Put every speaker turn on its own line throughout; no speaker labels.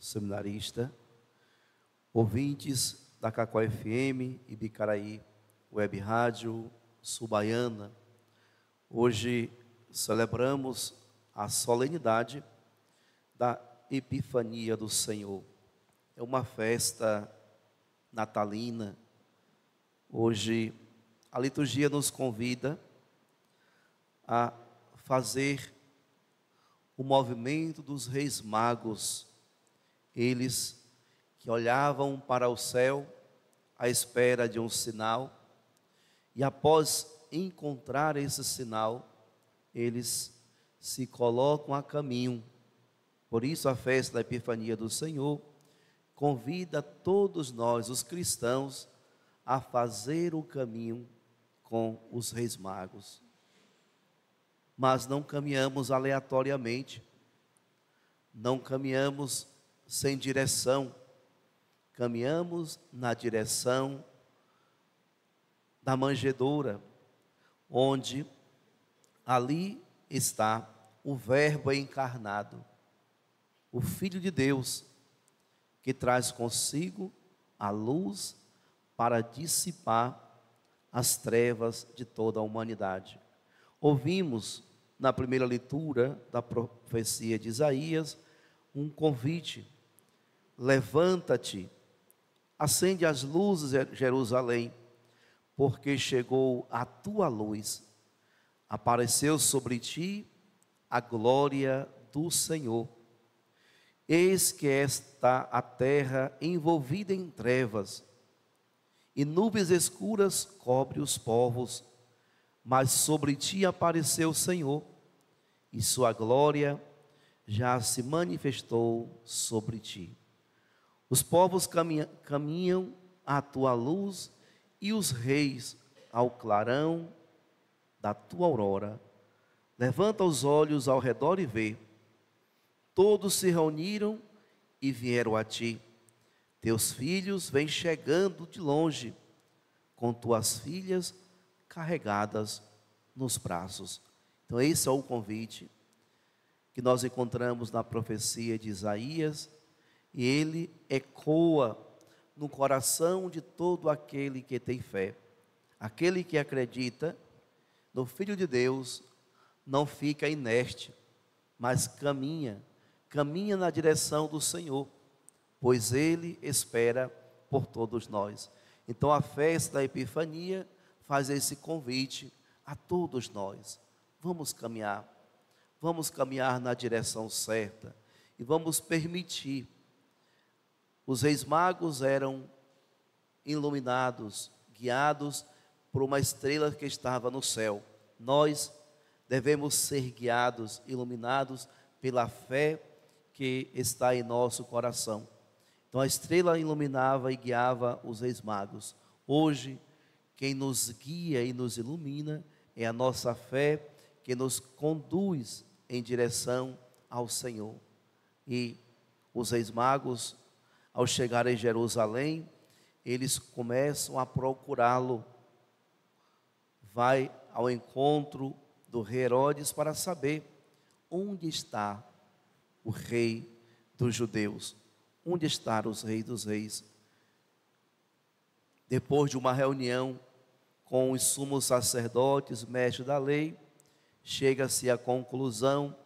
seminarista, ouvintes da Cacó FM e Bicaraí Web Rádio Subaiana. Hoje celebramos a solenidade da Epifania do Senhor. É uma festa natalina. Hoje a liturgia nos convida a fazer o movimento dos reis magos, eles que olhavam para o céu à espera de um sinal, e após encontrar esse sinal, eles se colocam a caminho. Por isso a festa da Epifania do Senhor convida todos nós, os cristãos, a fazer o caminho com os reis magos. Mas não caminhamos aleatoriamente, não caminhamos sem direção, caminhamos na direção da manjedoura, onde ali está o Verbo encarnado, o Filho de Deus, que traz consigo a luz para dissipar as trevas de toda a humanidade. Ouvimos na primeira leitura da profecia de Isaías um convite: levanta-te, acende as luzes de Jerusalém, porque chegou a tua luz, apareceu sobre ti a glória do Senhor. Eis que está a terra envolvida em trevas, e nuvens escuras cobre os povos, mas sobre ti apareceu o Senhor, e sua glória já se manifestou sobre ti. Os povos caminham à tua luz, e os reis ao clarão da tua aurora. Levanta os olhos ao redor e vê, todos se reuniram e vieram a ti. Teus filhos vêm chegando de longe, com tuas filhas carregadas nos braços. Então esse é o convite que nós encontramos na profecia de Isaías, e ele ecoa no coração de todo aquele que tem fé. Aquele que acredita no Filho de Deus não fica inerte, mas caminha na direção do Senhor, pois ele espera por todos nós. Então a festa da Epifania faz esse convite a todos nós. Vamos caminhar na direção certa, e vamos permitir. Os reis magos eram iluminados, guiados por uma estrela que estava no céu. Nós devemos ser guiados, iluminados pela fé que está em nosso coração. Então a estrela iluminava e guiava os reis magos. Hoje, quem nos guia e nos ilumina é a nossa fé, que nos conduz em direção ao Senhor. E os reis magos, ao chegar em Jerusalém, eles começam a procurá-lo. Vai ao encontro do rei Herodes para saber onde está o rei dos judeus, onde está os reis dos reis. Depois de uma reunião com os sumos sacerdotes, mestres da lei, chega-se à conclusão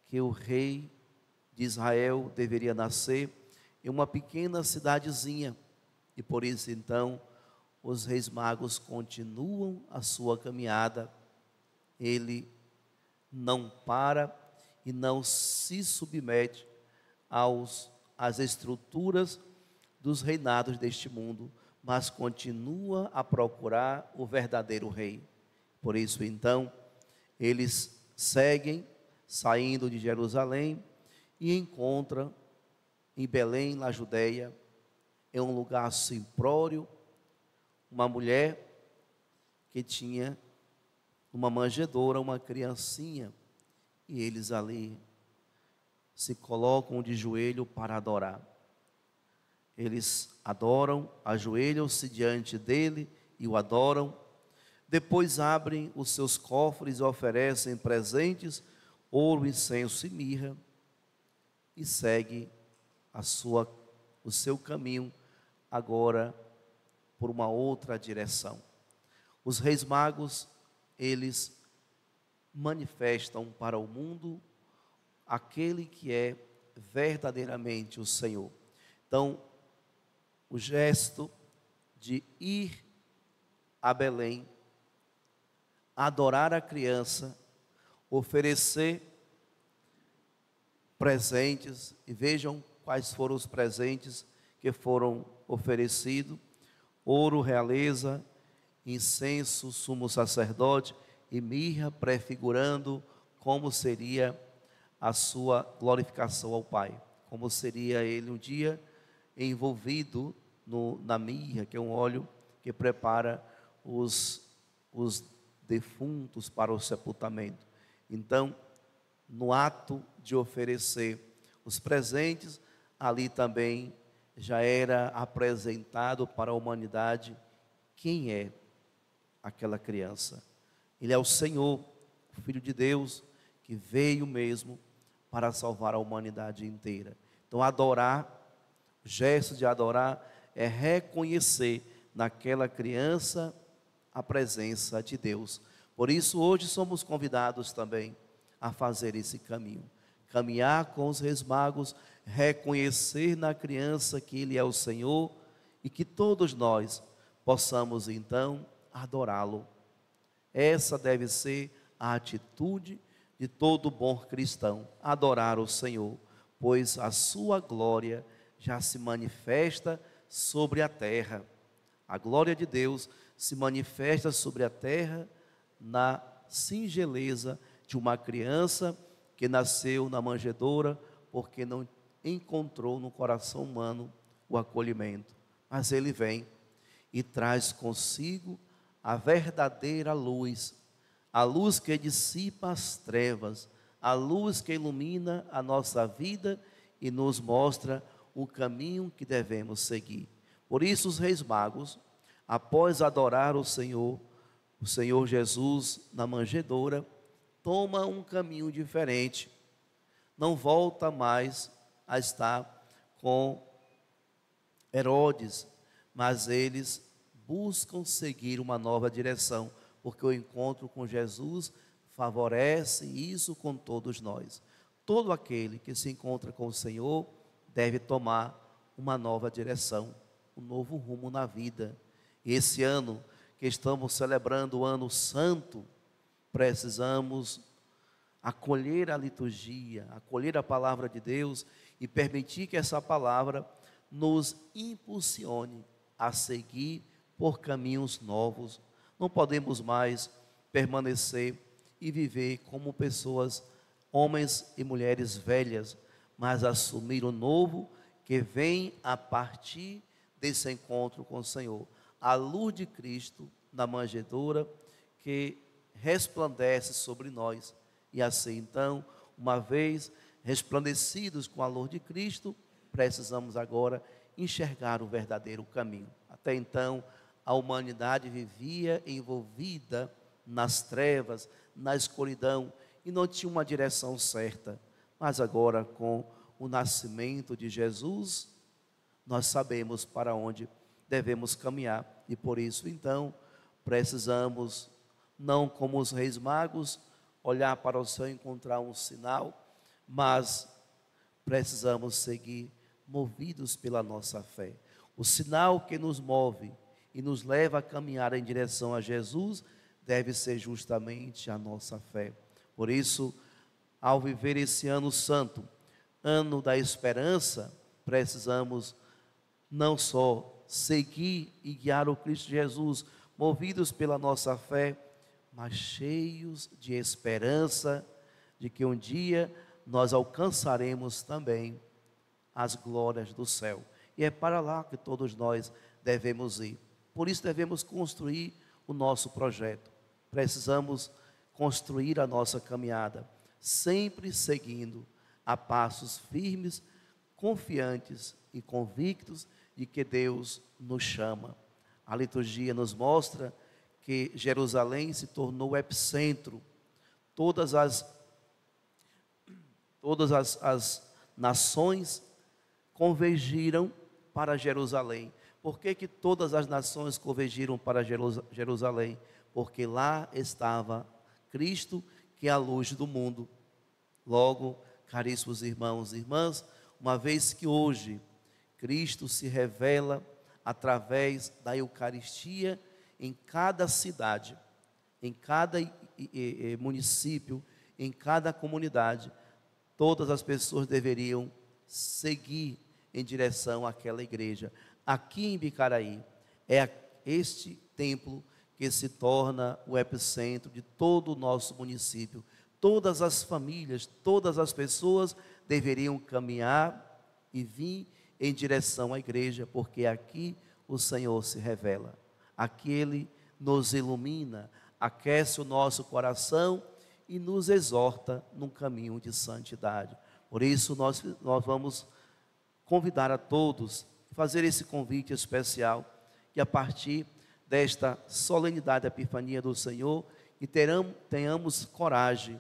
que o rei de Israel deveria nascer em uma pequena cidadezinha, e por isso então os reis magos continuam a sua caminhada. Ele não para e não se submete às estruturas dos reinados deste mundo, mas continua a procurar o verdadeiro rei. Por isso então eles seguem, saindo de Jerusalém, e encontram em Belém, na Judeia, em um lugar simplório, uma mulher que tinha uma manjedoura, uma criancinha, e eles ali se colocam de joelho para adorar. Eles adoram, ajoelham-se diante dele e o adoram. Depois abrem os seus cofres e oferecem presentes, ouro, incenso e mirra, e segue o seu caminho agora por uma outra direção. Os reis magos, eles manifestam para o mundo aquele que é verdadeiramente o Senhor. Então, o gesto de ir a Belém, adorar a criança, oferecer presentes, e vejam quais foram os presentes que foram oferecidos: ouro, realeza, incenso, sumo sacerdote e mirra, prefigurando como seria a sua glorificação ao Pai, como seria ele um dia envolvido na mirra, que é um óleo que prepara os defuntos para o sepultamento. Então, no ato de oferecer os presentes, ali também já era apresentado para a humanidade quem é aquela criança. Ele é o Senhor, o Filho de Deus, que veio mesmo para salvar a humanidade inteira. Então, adorar, o gesto de adorar é reconhecer naquela criança a presença de Deus. Por isso, hoje somos convidados também a fazer esse caminho, caminhar com os reis magos, reconhecer na criança que Ele é o Senhor e que todos nós possamos então adorá-lo. Essa deve ser a atitude de todo bom cristão, adorar o Senhor, pois a sua glória já se manifesta sobre a terra. A glória de Deus se manifesta sobre a terra na singeleza de uma criança que nasceu na manjedoura, porque não encontrou no coração humano o acolhimento. Mas ele vem e traz consigo a verdadeira luz, a luz que dissipa as trevas, a luz que ilumina a nossa vida e nos mostra o caminho que devemos seguir. Por isso os reis magos, após adorar o Senhor Jesus na manjedoura, toma um caminho diferente, não volta mais a estar com Herodes, mas eles buscam seguir uma nova direção, porque o encontro com Jesus favorece isso com todos nós. Todo aquele que se encontra com o Senhor deve tomar uma nova direção, um novo rumo na vida. E esse ano que estamos celebrando o Ano Santo, precisamos acolher a liturgia, acolher a palavra de Deus e permitir que essa palavra nos impulsione a seguir por caminhos novos. Não podemos mais permanecer e viver como pessoas, homens e mulheres velhas, mas assumir o novo que vem a partir desse encontro com o Senhor. A luz de Cristo na manjedoura que resplandece sobre nós. E assim, então, uma vez resplandecidos com a luz de Cristo, precisamos agora enxergar o verdadeiro caminho. Até então, a humanidade vivia envolvida nas trevas, na escuridão, e não tinha uma direção certa. Mas agora, com o nascimento de Jesus, nós sabemos para onde devemos caminhar. E por isso, então, precisamos, não como os reis magos, olhar para o céu e encontrar um sinal, mas precisamos seguir movidos pela nossa fé. O sinal que nos move e nos leva a caminhar em direção a Jesus deve ser justamente a nossa fé. Por isso, ao viver esse ano santo, ano da esperança, precisamos não só seguir e guiar o Cristo Jesus, movidos pela nossa fé, mas cheios de esperança de que um dia nós alcançaremos também as glórias do céu. E é para lá que todos nós devemos ir. Por isso devemos construir o nosso projeto. Precisamos construir a nossa caminhada, sempre seguindo a passos firmes, confiantes e convictos de que Deus nos chama. A liturgia nos mostra que Jerusalém se tornou o epicentro. Todas as nações convergiram para Jerusalém. Por que que todas as nações convergiram para Jerusalém? Porque lá estava Cristo, que é a luz do mundo. Logo, caríssimos irmãos e irmãs, uma vez que hoje Cristo se revela através da Eucaristia em cada cidade, em cada município, em cada comunidade, todas as pessoas deveriam seguir em direção àquela igreja. Aqui em Bicaraí, é este templo que se torna o epicentro de todo o nosso município. Todas as famílias, todas as pessoas deveriam caminhar e vir em direção à igreja, porque aqui o Senhor se revela. Aqui Ele nos ilumina, aquece o nosso coração e nos exorta num caminho de santidade. Por isso nós vamos convidar a todos, fazer esse convite especial, que a partir desta solenidade da Epifania do Senhor, que tenhamos coragem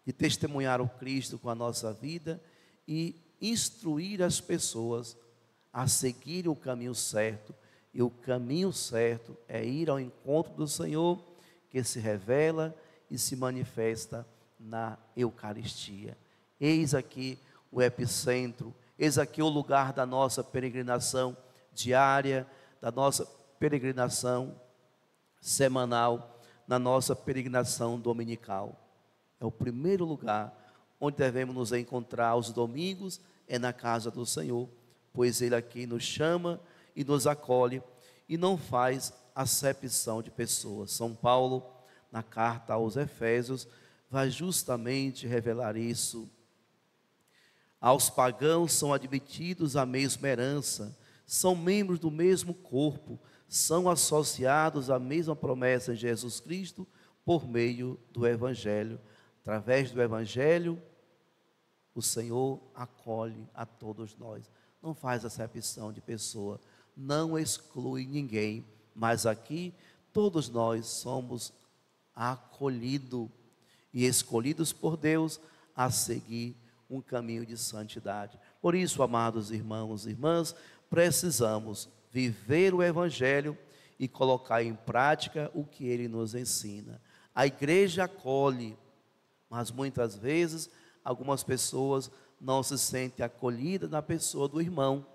de testemunhar o Cristo com a nossa vida e instruir as pessoas a seguir o caminho certo. E o caminho certo é ir ao encontro do Senhor, que se revela e se manifesta na Eucaristia. Eis aqui o epicentro, eis aqui o lugar da nossa peregrinação diária, da nossa peregrinação semanal, na nossa peregrinação dominical. É o primeiro lugar onde devemos nos encontrar aos domingos, é na casa do Senhor, pois Ele aqui nos chama e nos acolhe e não faz acepção de pessoas. São Paulo, na carta aos Efésios, vai justamente revelar isso. Aos pagãos são admitidos a mesma herança, são membros do mesmo corpo, são associados à mesma promessa em Jesus Cristo por meio do Evangelho. Através do Evangelho, o Senhor acolhe a todos nós. Não faz acepção de pessoa, não exclui ninguém, mas aqui todos nós somos acolhidos e escolhidos por Deus a seguir um caminho de santidade. Por isso, amados irmãos e irmãs, precisamos viver o Evangelho e colocar em prática o que Ele nos ensina. A igreja acolhe, mas muitas vezes algumas pessoas não se sentem acolhidas na pessoa do irmão.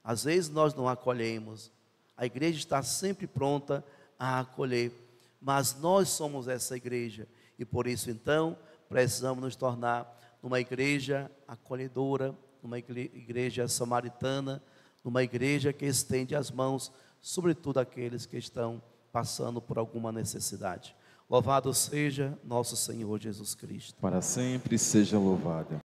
Às vezes nós não acolhemos. A igreja está sempre pronta a acolher, mas nós somos essa igreja e por isso então precisamos nos tornar numa igreja acolhedora, numa igreja samaritana, numa igreja que estende as mãos, sobretudo aqueles que estão passando por alguma necessidade. Louvado seja nosso Senhor Jesus Cristo.
Para sempre seja louvado.